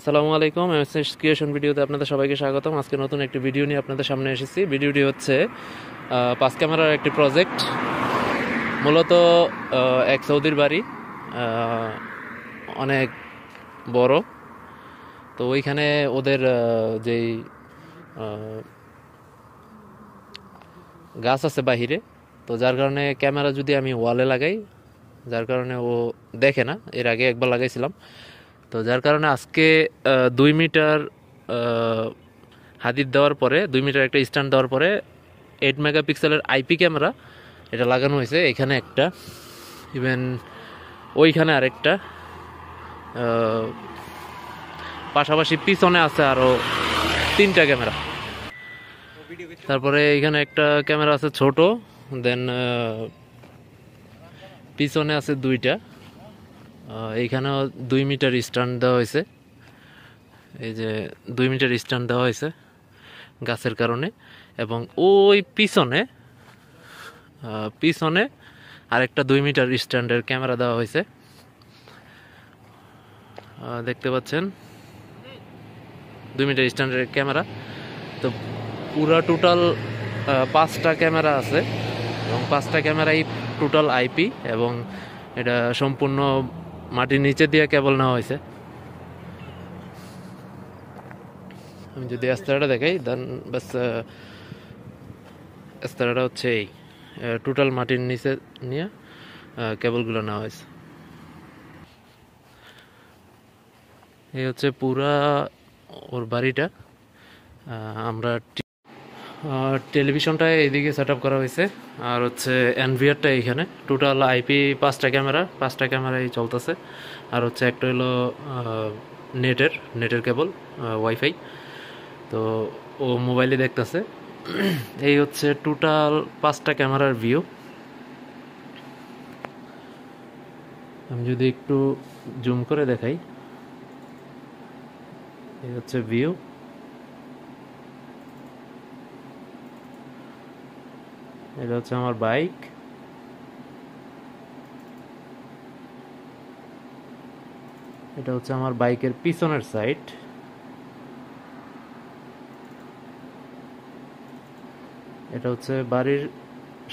আসসালামু আলাইকুম, MSS creation ভিডিওতে আপনাদের সবাইকে স্বাগতম। আজকে নতুন একটি ভিডিও নিয়ে আপনাদের সামনে এসেছি। ভিডিওটি হচ্ছে 5 ক্যামেরার একটি প্রজেক্ট। মূলত এক সৌদির বাড়ি, অনেক বড়। তো ওইখানে ওদের যেই গাছ আছে বাহিরে, তো যার কারণে ক্যামেরা যদি আমি ওয়ালে লাগাই, যার কারণে ও দেখে না। এর আগে একবার লাগাইছিলাম, তো যার কারণে আজকে 2 মিটার হাদিদ দেওয়ার পরে, 2 মিটার একটা স্ট্যান্ড দেওয়ার পরে 8 মেগাপিক্সেলের আইপি ক্যামেরা এটা লাগানো হয়েছে। এখানে একটা, ইভেন ওইখানে আরেকটা, পাশাপাশি পিছনে আছে আরও 3টা ক্যামেরা। তারপরে এখানে একটা ক্যামেরা আছে ছোট, দেন পিছনে আছে 2টা। এইখানেও 2 মিটার স্ট্যান্ড দেওয়া হয়েছে। এই যে 2 মিটার স্ট্যান্ড দেওয়া হয়েছে গাছের কারণে। এবং ওই পিছনে পিছনে আরেকটা 2 মিটার স্ট্যান্ডের ক্যামেরা দেওয়া হয়েছে, দেখতে পাচ্ছেন 2 মিটার স্ট্যান্ডের ক্যামেরা। তো পুরা টোটাল 5টা ক্যামেরা আছে, এবং 5টা ক্যামেরাই টোটাল আইপি, এবং এটা সম্পূর্ণ মাটির নিচে দিয়ে কেবল নেওয়া হয়েছে। আমি যদি এস্তারাটা দেখাই, দেন বাস এস্তারাটা হচ্ছে এই টোটাল মাটির নিচে নিয়ে কেবলগুলো নেওয়া হয়েছে। এই হচ্ছে পুরা ওর বাড়িটা। আমরা টেলিভিশনটা এইদিকে সেট আপ করা হয়েছে, আর হচ্ছে এনভিআরটা এইখানে। টোটাল আইপি 5টা ক্যামেরা, 5টা ক্যামেরাই চলতেছে। আর হচ্ছে একটা হলো নেটের কেবল, ওয়াইফাই। তো ও মোবাইলে দেখতেছে। এই হচ্ছে টোটাল 5টা ক্যামেরার ভিউ। আমি যদি একটু জুম করে দেখাই, এই হচ্ছে ভিউ। এটা হচ্ছে আমার বাইক, এটা হচ্ছে আমার বাইকের পিছনের সাইড। এটা হচ্ছে বাড়ির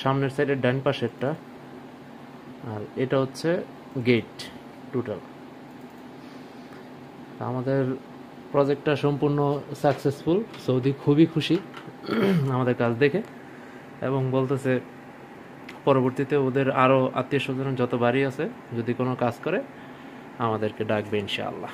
সামনের সাইডের ডান পাশেরটা, আর এটা হচ্ছে গেট। টোটাল আমাদের প্রজেক্টটা সম্পূর্ণ সাকসেসফুল। সৌদি খুবই খুশি আমাদের কাজ দেখে, এবং বলতেছে পরবর্তীতে ওদের আরও আত্মীয় স্বজন যত বাড়ি আছে, যদি কোনো কাজ করে আমাদেরকে ডাকবে ইনশাআল্লাহ।